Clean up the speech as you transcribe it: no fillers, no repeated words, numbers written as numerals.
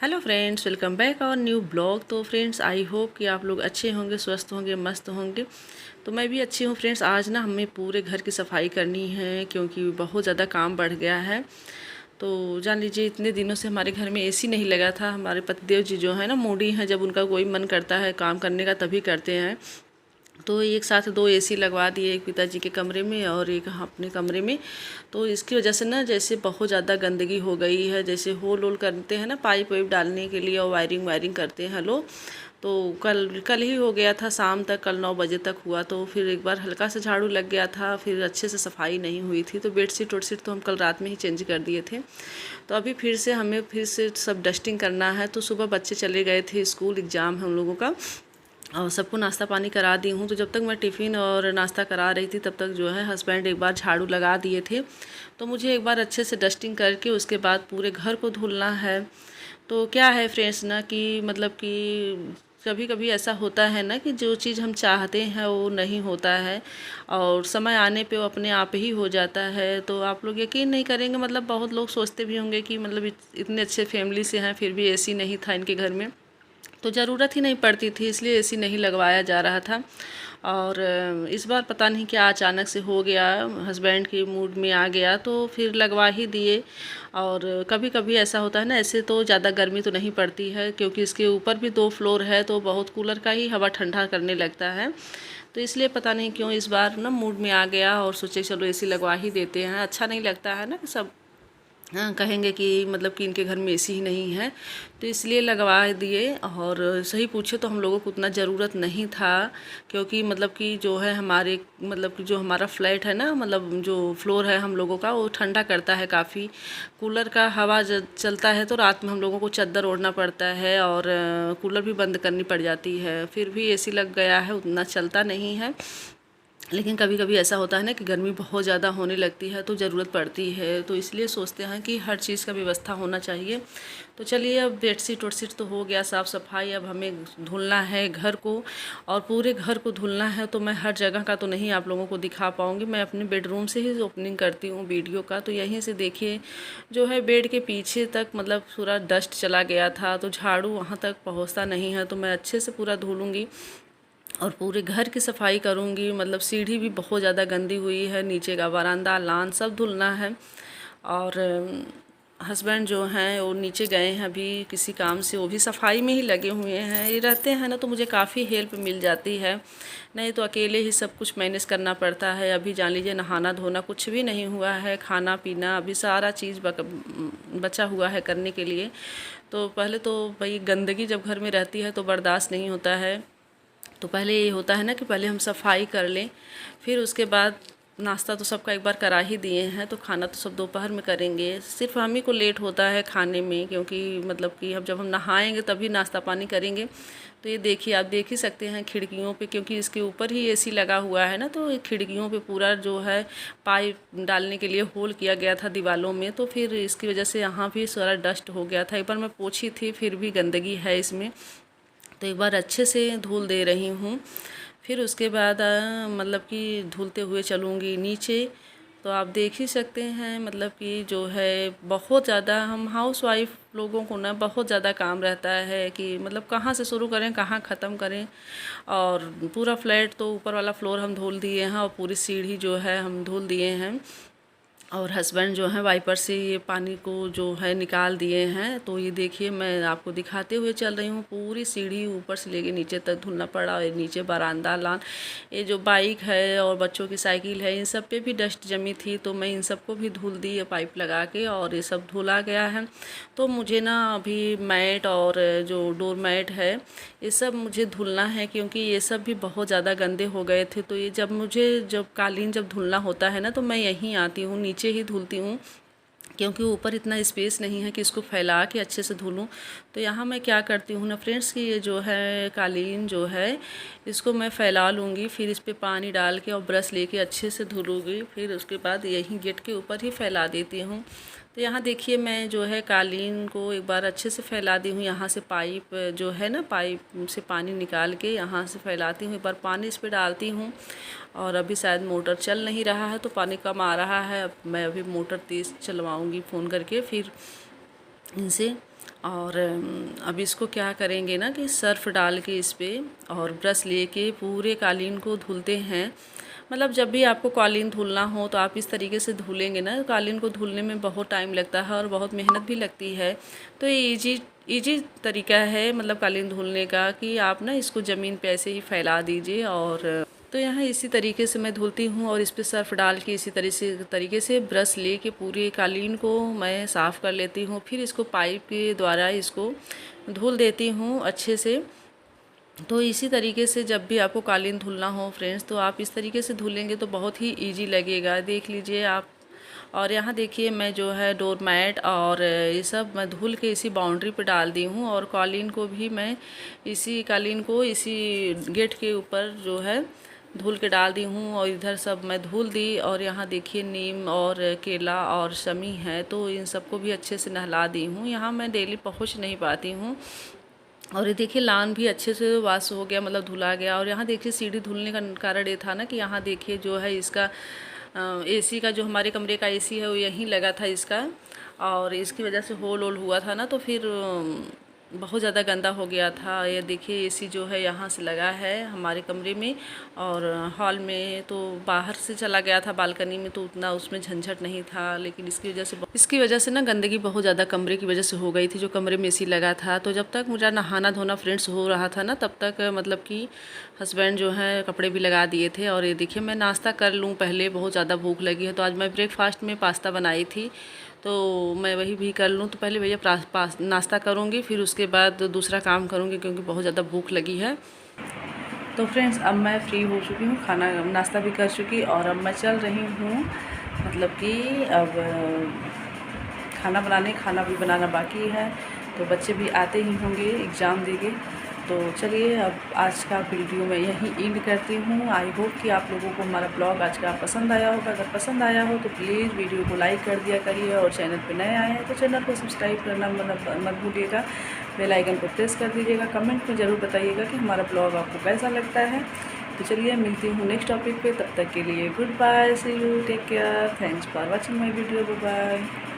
Hello friends, welcome back और new blog. तो friends, I hope कि आप लोग अच्छे होंगे, स्वस्थ होंगे, मस्त होंगे। तो मैं भी अच्छी हूँ फ्रेंड्स। आज ना हमें पूरे घर की सफाई करनी है क्योंकि बहुत ज़्यादा काम बढ़ गया है। तो जान लीजिए, इतने दिनों से हमारे घर में एसी नहीं लगा था। हमारे पतिदेव जी जो है ना, मूडी हैं, जब उनका कोई मन करता है काम करने का तभी करते हैं। तो एक साथ दो एसी लगवा दिए, एक पिताजी के कमरे में और एक अपने कमरे में। तो इसकी वजह से ना जैसे बहुत ज़्यादा गंदगी हो गई है। जैसे होल होल करते हैं ना पाइप वाइप डालने के लिए, और वायरिंग वायरिंग करते हैं लोग। तो कल कल ही हो गया था, शाम तक, कल 9 बजे तक हुआ। तो फिर एक बार हल्का सा झाड़ू लग गया था, फिर अच्छे से सफाई नहीं हुई थी। तो बेडशीट वेडशीट तो हम कल रात में ही चेंज कर दिए थे। तो अभी फिर से हमें फिर से सब डस्टिंग करना है। तो सुबह बच्चे चले गए थे स्कूल, एग्ज़ाम है उन लोगों का, और सबको नाश्ता पानी करा दी हूँ। तो जब तक मैं टिफ़िन और नाश्ता करा रही थी, तब तक जो है हस्बैंड एक बार झाड़ू लगा दिए थे। तो मुझे एक बार अच्छे से डस्टिंग करके उसके बाद पूरे घर को धुलना है। तो क्या है फ्रेंड्स ना कि मतलब कि कभी कभी ऐसा होता है ना कि जो चीज़ हम चाहते हैं वो नहीं होता है, और समय आने पे वो अपने आप ही हो जाता है। तो आप लोग यकीन नहीं करेंगे, मतलब बहुत लोग सोचते भी होंगे कि मतलब इतने अच्छे फैमिली से हैं, फिर भी एसी नहीं था इनके घर में। तो ज़रूरत ही नहीं पड़ती थी, इसलिए एसी नहीं लगवाया जा रहा था। और इस बार पता नहीं क्या अचानक से हो गया, हस्बैंड के मूड में आ गया तो फिर लगवा ही दिए। और कभी कभी ऐसा होता है ना, ऐसे तो ज़्यादा गर्मी तो नहीं पड़ती है क्योंकि इसके ऊपर भी 2 फ्लोर है, तो बहुत कूलर का ही हवा ठंडा करने लगता है। तो इसलिए पता नहीं क्यों इस बार ना मूड में आ गया और सोचे चलो एसी लगवा ही देते हैं। अच्छा नहीं लगता है ना कि सब हाँ कहेंगे कि मतलब कि इनके घर में एसी ही नहीं है। तो इसलिए लगवा दिए। और सही पूछे तो हम लोगों को उतना ज़रूरत नहीं था, क्योंकि मतलब कि जो है हमारे मतलब कि जो हमारा फ्लैट है ना, मतलब जो फ्लोर है हम लोगों का, वो ठंडा करता है काफ़ी। कूलर का हवा चलता है तो रात में हम लोगों को चादर ओढ़ना पड़ता है, और कूलर भी बंद करनी पड़ जाती है। फिर भी एसी लग गया है, उतना चलता नहीं है। लेकिन कभी कभी ऐसा होता है ना कि गर्मी बहुत ज़्यादा होने लगती है तो ज़रूरत पड़ती है। तो इसलिए सोचते हैं कि हर चीज़ का व्यवस्था होना चाहिए। तो चलिए, अब बेडशीट वेडशीट तो हो गया साफ़ सफाई, अब हमें धुलना है घर को, और पूरे घर को धुलना है। तो मैं हर जगह का तो नहीं आप लोगों को दिखा पाऊँगी, मैं अपने बेडरूम से ही ओपनिंग करती हूँ वीडियो का। तो यहीं से देखिए, जो है बेड के पीछे तक मतलब पूरा डस्ट चला गया था, तो झाड़ू वहाँ तक पहुँचता नहीं है। तो मैं अच्छे से पूरा धुलूँगी और पूरे घर की सफाई करूँगी। मतलब सीढ़ी भी बहुत ज़्यादा गंदी हुई है, नीचे का बरामदा लान सब धुलना है। और हस्बैंड जो हैं वो नीचे गए हैं अभी किसी काम से, वो भी सफाई में ही लगे हुए हैं। ये रहते हैं ना तो मुझे काफ़ी हेल्प मिल जाती है, नहीं तो अकेले ही सब कुछ मैनेज करना पड़ता है। अभी जान लीजिए, नहाना धोना कुछ भी नहीं हुआ है, खाना पीना अभी सारा चीज़ बचा हुआ है करने के लिए। तो पहले तो भाई गंदगी जब घर में रहती है तो बर्दाश्त नहीं होता है। तो पहले ये होता है ना कि पहले हम सफाई कर लें, फिर उसके बाद नाश्ता तो सबका एक बार करा ही दिए हैं, तो खाना तो सब दोपहर में करेंगे। सिर्फ हम ही को लेट होता है खाने में, क्योंकि मतलब कि हम जब हम नहाएंगे तभी नाश्ता पानी करेंगे। तो ये देखिए, आप देख ही सकते हैं खिड़कियों पे, क्योंकि इसके ऊपर ही एसी लगा हुआ है ना, तो ये खिड़कियों पे पूरा जो है पाइप डालने के लिए होल किया गया था दीवारों में। तो फिर इसकी वजह से यहाँ भी सारा डस्ट हो गया था। एक बार मैं पोंछी थी, फिर भी गंदगी है इसमें। तो एक बार अच्छे से धुल दे रही हूँ, फिर उसके बाद मतलब कि धुलते हुए चलूँगी नीचे। तो आप देख ही सकते हैं, मतलब कि जो है बहुत ज़्यादा हम हाउस वाइफ लोगों को ना बहुत ज़्यादा काम रहता है कि मतलब कहाँ से शुरू करें कहाँ ख़त्म करें। और पूरा फ्लैट तो ऊपर वाला फ्लोर हम धुल दिए हैं, और पूरी सीढ़ी जो है हम धुल दिए हैं। और हस्बैंड जो है वाइपर से ये पानी को जो है निकाल दिए हैं। तो ये देखिए, मैं आपको दिखाते हुए चल रही हूँ, पूरी सीढ़ी ऊपर से लेके नीचे तक धुलना पड़ा। और नीचे बरामदा लान, ये जो बाइक है और बच्चों की साइकिल है, इन सब पे भी डस्ट जमी थी, तो मैं इन सबको भी धुल दी है पाइप लगा के, और ये सब धुला गया है। तो मुझे ना अभी मैट और जो डोर मैट है, ये सब मुझे धुलना है, क्योंकि ये सब भी बहुत ज़्यादा गंदे हो गए थे। तो ये जब कालीन जब धुलना होता है ना, तो मैं यहीं आती हूँ, नीचे ही धुलती हूँ, क्योंकि ऊपर इतना स्पेस नहीं है कि इसको फैला के अच्छे से धुलूँ। तो यहाँ मैं क्या करती हूँ ना फ्रेंड्स, कि ये जो है कालीन जो है, इसको मैं फैला लूँगी, फिर इस पर पानी डाल के और ब्रश लेके अच्छे से धुलूँगी। फिर उसके बाद यहीं गेट के ऊपर ही फैला देती हूँ। तो यहाँ देखिए, मैं जो है कालीन को एक बार अच्छे से फैला दी हूँ। यहाँ से पाइप जो है ना, पाइप से पानी निकाल के यहाँ से फैलाती हूँ, एक बार पानी इस पर डालती हूँ। और अभी शायद मोटर चल नहीं रहा है तो पानी कम आ रहा है। अब मैं अभी मोटर तेज़ चलवाऊँगी फ़ोन करके, फिर इनसे और अब इसको क्या करेंगे ना कि सर्फ डाल के इस पर और ब्रश लेके पूरे कालीन को धुलते हैं। मतलब जब भी आपको कालीन धुलना हो तो आप इस तरीके से धुलेंगे ना, कालीन को धुलने में बहुत टाइम लगता है और बहुत मेहनत भी लगती है। तो ये इजी तरीका है मतलब कालीन धुलने का कि आप ना इसको ज़मीन पे ऐसे ही फैला दीजिए। और तो यहाँ इसी तरीके से मैं धुलती हूँ और इस पर सर्फ़ डाल के इसी तरीके से ब्रश लेके पूरे कालीन को मैं साफ़ कर लेती हूँ। फिर इसको पाइप के द्वारा इसको धुल देती हूँ अच्छे से। तो इसी तरीके से जब भी आपको कालीन धुलना हो फ्रेंड्स, तो आप इस तरीके से धुलेंगे तो बहुत ही ईजी लगेगा, देख लीजिए आप। और यहाँ देखिए मैं जो है डोर मैट और ये सब मैं धुल के इसी बाउंड्री पे डाल दी हूँ। और कालीन को भी मैं कालीन को इसी गेट के ऊपर जो है धुल के डाल दी हूँ। और इधर सब मैं धुल दी। और यहाँ देखिए नीम और केला और शमी है, तो इन सबको भी अच्छे से नहला दी हूँ। यहाँ मैं डेली पहुँच नहीं पाती हूँ। और ये देखिए लान भी अच्छे से वाश हो गया, मतलब धुला गया। और यहाँ देखिए सीढ़ी धुलने का कारण ये था ना कि यहाँ देखिए जो है इसका एसी का, जो हमारे कमरे का एसी है वो यहीं लगा था इसका, और इसकी वजह से होल हुआ था ना, तो फिर बहुत ज़्यादा गंदा हो गया था। ये देखिए एसी जो है यहाँ से लगा है हमारे कमरे में, और हॉल में तो बाहर से चला गया था बालकनी में, तो उतना उसमें झंझट नहीं था। लेकिन इसकी वजह से ना गंदगी बहुत ज़्यादा कमरे की वजह से हो गई थी, जो कमरे में एसी लगा था। तो जब तक मुझे नहाना धोना फ्रेंड्स हो रहा था ना, तब तक मतलब कि हस्बैंड जो है कपड़े भी लगा दिए थे। और ये देखिए मैं नाश्ता कर लूँ पहले, बहुत ज़्यादा भूख लगी है। तो आज मैं ब्रेकफास्ट में पास्ता बनाई थी, तो मैं वही भी कर लूँ। तो पहले भैया नाश्ता करूँगी, फिर उसके बाद दूसरा काम करूँगी, क्योंकि बहुत ज़्यादा भूख लगी है। तो फ्रेंड्स अब मैं फ्री हो चुकी हूँ, नाश्ता भी कर चुकी, और अब मैं चल रही हूँ मतलब कि अब खाना भी बनाना बाकी है। तो बच्चे भी आते ही होंगे एग्ज़ाम देंगे। तो चलिए अब आज का वीडियो मैं यहीं एंड करती हूँ। आई होप कि आप लोगों को हमारा ब्लॉग आज का पसंद आया होगा। अगर पसंद आया हो तो प्लीज़ वीडियो को लाइक कर दिया करिए, और चैनल पे नए आए हैं तो चैनल को सब्सक्राइब करना मत भूलिएगा। बेल आइकन को प्रेस कर दीजिएगा। कमेंट में ज़रूर बताइएगा कि हमारा ब्लॉग आपको कैसा लगता है। तो चलिए मिलती हूँ नेक्स्ट टॉपिक पे, तब तक के लिए goodbye, see you, take care, thanks for watching my video, bye bye.